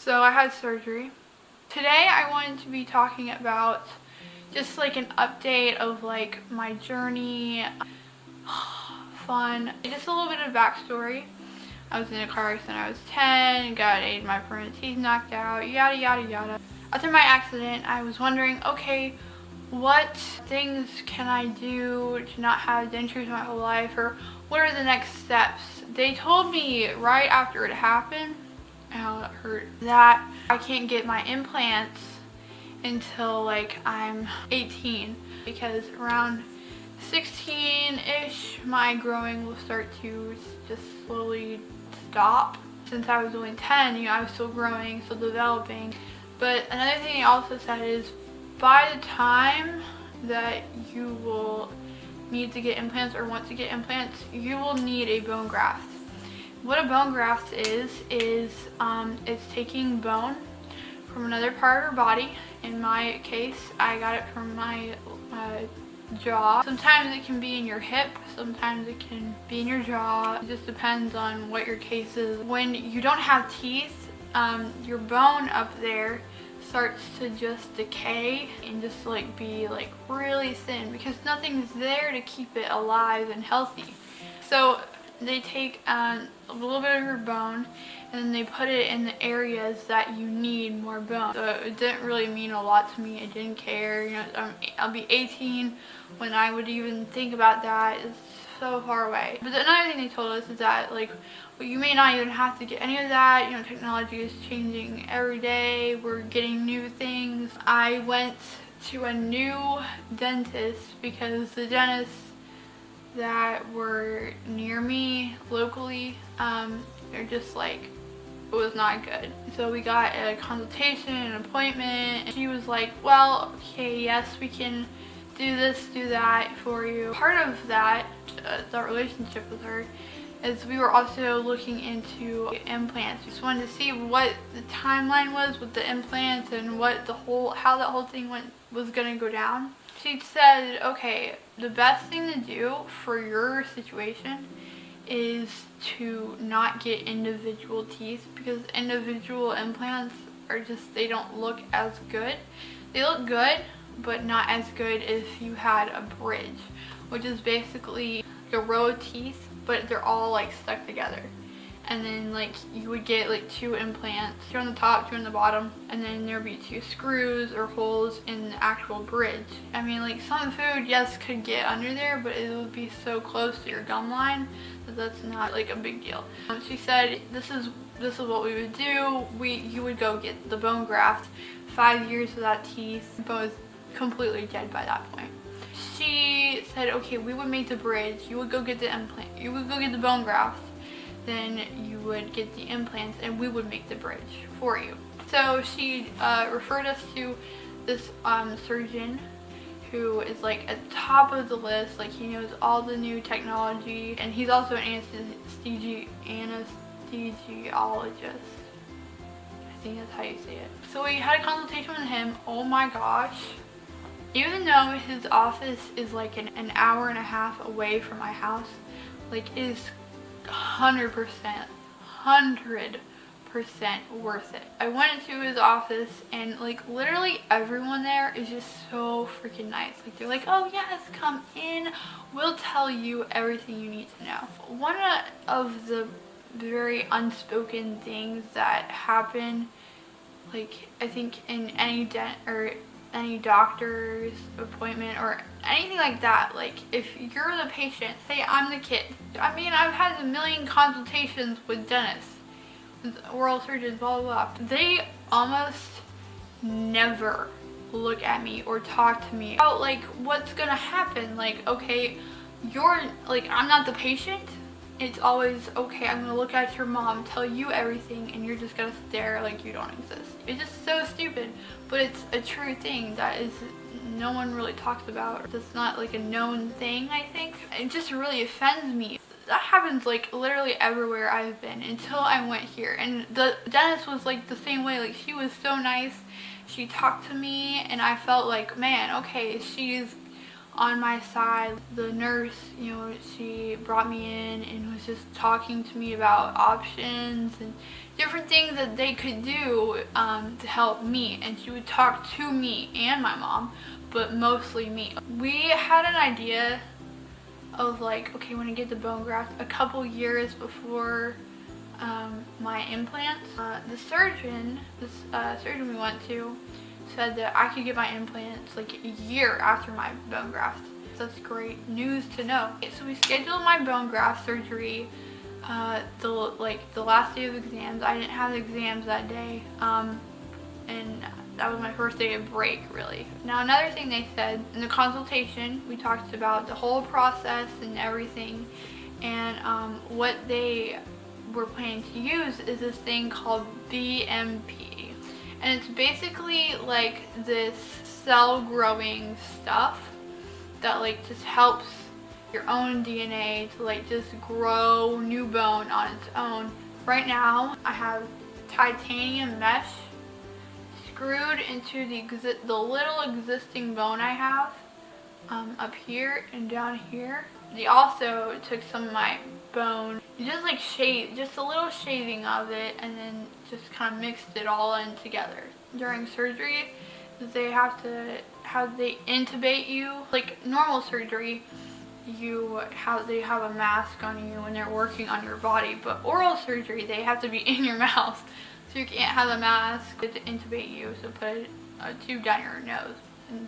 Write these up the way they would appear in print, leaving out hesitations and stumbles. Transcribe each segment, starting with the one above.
So I had surgery. Today I wanted to be talking about just like an update of like my journey, fun, just a little bit of backstory. I was in a car accident when I was 10, got 8 of my permanent teeth knocked out, yada yada yada. After my accident, I was wondering, okay, what things can I do to not have dentures my whole life, or what are the next steps? They told me right after it happened, how it hurt, that I can't get my implants until like I'm 18, because around 16-ish my growing will start to just slowly stop. Since I was only 10, I was still growing, still developing. But another thing he also said is, by the time that you will need to get implants or want to get implants, you will need a bone graft. What a bone graft is it's taking bone from another part of your body. In my case, I got it from my jaw. Sometimes it can be in your hip, sometimes it can be in your jaw. It just depends on what your case is. When you don't have teeth, your bone up there starts to just decay and just like be like really thin, because nothing's there to keep it alive and healthy. So they take a little bit of your bone and then they put it in the areas that you need more bone. So it didn't really mean a lot to me. I didn't care. I'll be 18 when I would even think about that. It's so far away. But another thing they told us is that like, well, you may not even have to get any of that. Technology is changing every day. We're getting new things. I went to a new dentist because the dentists that were near me locally, they're just like, it was not good. So we got a consultation, an appointment, and she was like, well, okay, yes, we can do this, do that for you. Part of that, the relationship with her, is we were also looking into implants. We just wanted to see what the timeline was with the implants and how that whole thing was gonna go down. She said, okay, the best thing to do for your situation is to not get individual teeth, because individual implants are just, they don't look as good. They look good, but not as good if you had a bridge, which is basically a row of teeth, but they're all like stuck together. And then like you would get like 2 implants, 2 on the top, 2 on the bottom, and then there'd be 2 screws or holes in the actual bridge. I mean, like some food, yes, could get under there, but it would be so close to your gum line that that's not like a big deal. She said this is what we would do. You would go get the bone graft. 5 years without teeth, bone was completely dead by that point. She said, okay, we would make the bridge. You would go get the implant. You would go get the bone graft. Then you would get the implants and we would make the bridge for you. So she referred us to this surgeon who is like at the top of the list. Like, he knows all the new technology, and he's also an anesthesiologist. I think that's how you say it. So we had a consultation with him. Oh my gosh. Even though his office is like an hour and a half away from my house, like it is 100% worth it. I went into his office and like literally everyone there is just so freaking nice. Like they're like, oh yes, come in, we'll tell you everything you need to know. One of the very unspoken things that happen, like I think in any doctor's appointment or anything like that, like if you're the patient, say I'm the kid. I mean, I've had a million consultations with dentists, with oral surgeons, blah blah blah. They almost never look at me or talk to me about like what's gonna happen. Like, okay, I'm not the patient. It's always, okay, I'm gonna look at your mom, tell you everything, and you're just gonna stare like you don't exist. It's just so stupid, but it's a true thing that is no one really talks about. That's not like a known thing, I think. It just really offends me. That happens like literally everywhere I've been until I went here. And the dentist was like the same way. Like, she was so nice. She talked to me and I felt like, man, okay, she's on my side. The nurse, you know, she brought me in and was just talking to me about options and different things that they could do to help me. And she would talk to me and my mom, but mostly me. We had an idea of like, okay, when I get the bone graft, a couple years before my implants. The surgeon we went to said that I could get my implants like a year after my bone graft. That's great news to know. Okay, so we scheduled my bone graft surgery the last day of exams. I didn't have exams that day, and that was my first day of break, really. Now, another thing they said in the consultation, we talked about the whole process and everything, and what they were planning to use is this thing called BMP. And it's basically like this cell growing stuff that like just helps your own DNA to like just grow new bone on its own. Right now, I have titanium mesh screwed into the little existing bone I have up here and down here. They also took some of my bone, just like just a little shaving of it, and then just kind of mixed it all in together. During surgery, they intubate you. Like normal surgery, they have a mask on you when they're working on your body, but oral surgery, they have to be in your mouth, so you can't have a mask to intubate you. So put a tube down your nose and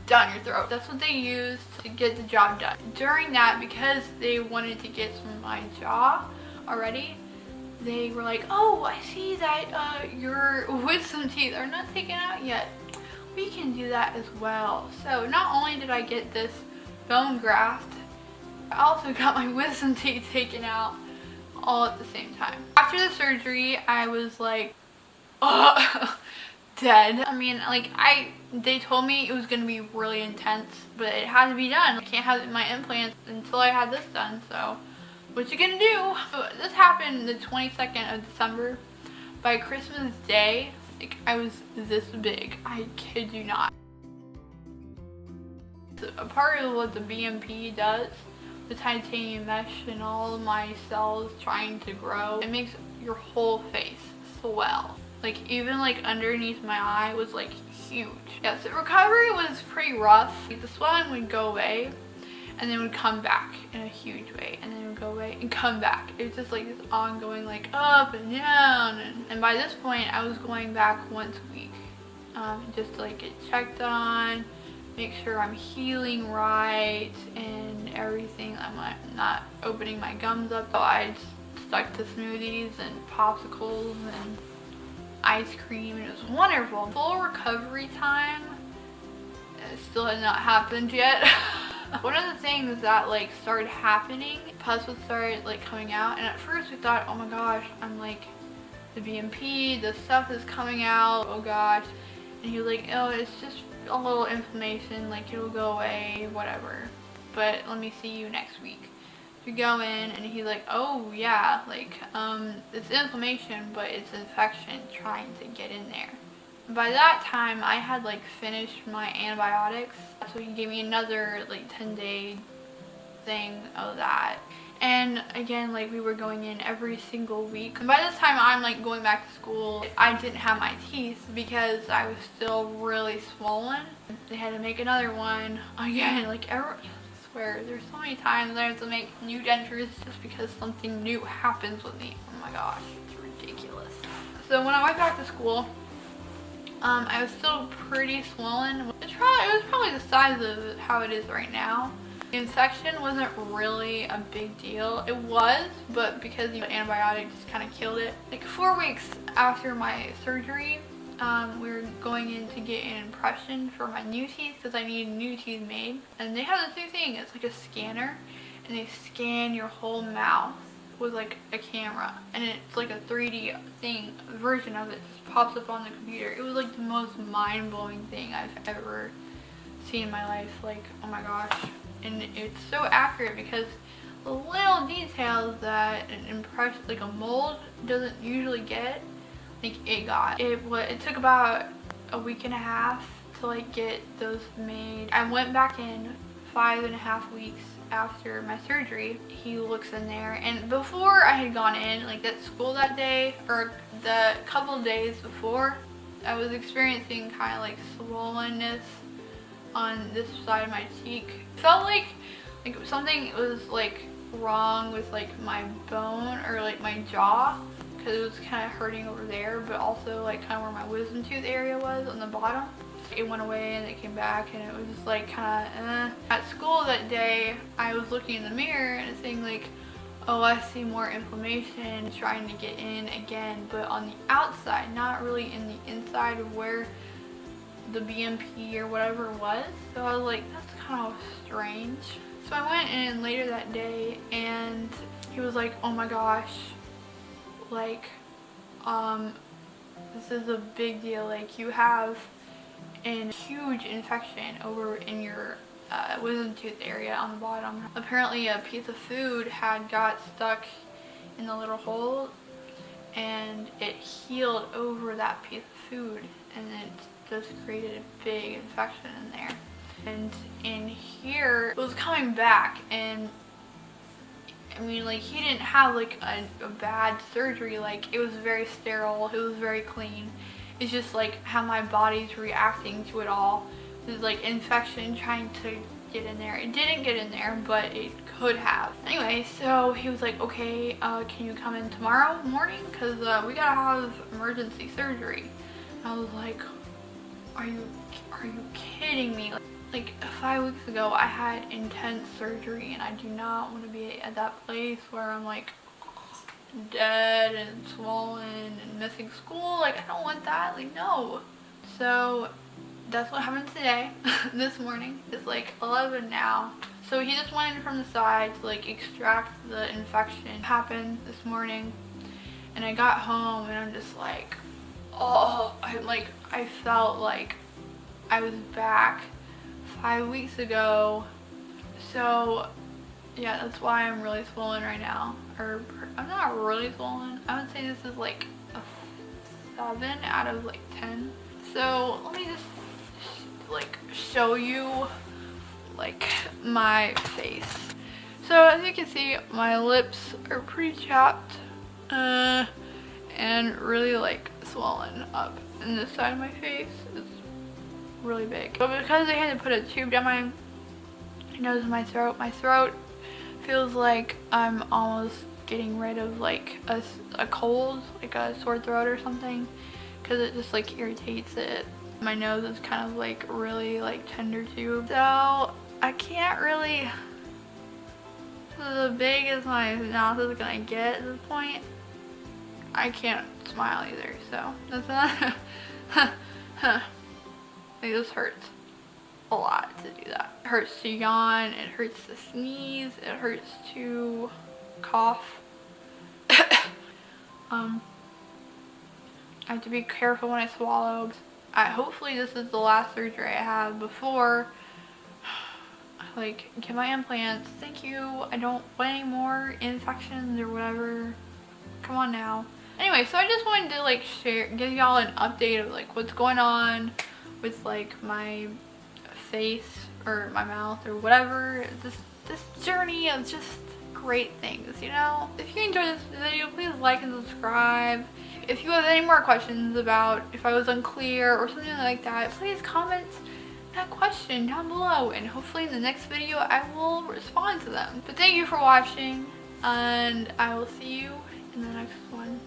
down your throat. That's what they used to get the job done. During that, because they wanted to get some of my jaw already, they were like, oh, I see that your wisdom teeth are not taken out yet. We can do that as well. So not only did I get this bone graft, I also got my wisdom teeth taken out all at the same time. After the surgery, I was like, dead. I mean, like, they told me it was gonna be really intense, but it had to be done. I can't have my implants until I had this done, so what you gonna do? So this happened the 22nd of December. By Christmas Day, like, I was this big. I kid you not. So a part of what the BMP does, the titanium mesh and all of my cells trying to grow, it makes your whole face swell. Like, even like underneath my eye was like huge. Yeah, so recovery was pretty rough. Like, the swelling would go away and then would come back in a huge way, and then it would go away and come back. It was just like this ongoing like up and down, and by this point I was going back once a week, just to like get checked on, make sure I'm healing right and everything. I'm not opening my gums up. So I stuck to smoothies and popsicles and ice cream, and it was wonderful. Full recovery time still had not happened yet. One of the things that like started happening, pus would start like coming out, and at first we thought, oh my gosh, I'm like, the BMP, the stuff is coming out, oh gosh. And he was like, oh, it's just a little inflammation, like it'll go away, whatever, but let me see you next week. We go in and he's like, oh yeah, like it's inflammation, but it's infection trying to get in there. By that time I had like finished my antibiotics, so he gave me another like 10-day thing of that. And again, like, we were going in every single week. And by this time I'm like going back to school. I didn't have my teeth because I was still really swollen. They had to make another one again. Like, I swear, there's so many times I have to make new dentures just because something new happens with me. Oh my gosh, it's ridiculous. So when I went back to school, I was still pretty swollen. It was probably the size of how it is right now. The infection wasn't really a big deal. It was, but because the antibiotics just kind of killed it. Like 4 weeks after my surgery, we were going in to get an impression for my new teeth because I needed new teeth made. And they have this new thing, it's like a scanner, and they scan your whole mouth with like a camera, and it's like a 3D thing, version of it just pops up on the computer. It was like the most mind-blowing thing I've ever seen in my life. Like, oh my gosh. And it's so accurate because the little details that an impression, like a mold, doesn't usually get, like it got. It took about a week and a half to like get those made. I went back in 5.5 weeks after my surgery, he looks in there. And before I had gone in, like at school that day, or the couple of days before, I was experiencing kind of like swollenness on this side of my cheek. Felt like something was like wrong with like my bone or like my jaw, because it was kind of hurting over there, but also like kind of where my wisdom tooth area was on the bottom. It went away and it came back, and it was just like kind of At school that day, I was looking in the mirror and saying like, oh, I see more inflammation trying to get in again, but on the outside, not really in the inside of where the BMP or whatever was. So I was like, that's kind of strange. So I went in later that day, and he was like, oh my gosh, like, this is a big deal. Like, you have a huge infection over in your wisdom tooth area on the bottom. Apparently a piece of food had got stuck in the little hole, and it healed over that piece of food, and it just created a big infection in there. And in here, it was coming back, and I mean, like, he didn't have like a bad surgery. Like, it was very sterile, it was very clean. It's just like how my body's reacting to it all. There's like infection trying to get in there. It didn't get in there, but it could have. Anyway, so he was like, okay, can you come in tomorrow morning? Because we gotta have emergency surgery. I was like, are you kidding me? Like 5 weeks ago, I had intense surgery, and I do not want to be at that place where I'm like dead and swollen and missing school. Like, I don't want that. Like, no. So that's what happened today. This morning. It's like 11 now. So he just went in from the side to like extract the infection. It happened this morning, and I got home and I'm just like, oh, I felt like I was back 5 weeks ago. So yeah, that's why I'm really swollen right now. Or I'm not really swollen. I would say this is like a 7 out of like 10. So let me just like show you like my face. So as you can see, my lips are pretty chapped and really like swollen up. And this side of my face is really big. But because they had to put a tube down my nose and my throat feels like I'm almost getting rid of like a cold, like a sore throat or something, because it just like irritates it. My nose is kind of like really like tender too. So I can't really, as big as my mouth is gonna get at this point, I can't smile either. So that's not it just hurts a lot to do that. It hurts to yawn, it hurts to sneeze, it hurts to cough. I have to be careful when I swallow. Hopefully this is the last surgery I have before I like get my implants. Thank you. I don't want any more infections or whatever. Come on now. Anyway, so I just wanted to like give y'all an update of like what's going on with like my face or my mouth or whatever. This journey of just great things, you know? If you enjoyed this video, please like and subscribe. If you have any more questions about if I was unclear or something like that, please comment that question down below, and hopefully in the next video I will respond to them. But thank you for watching, and I will see you in the next one.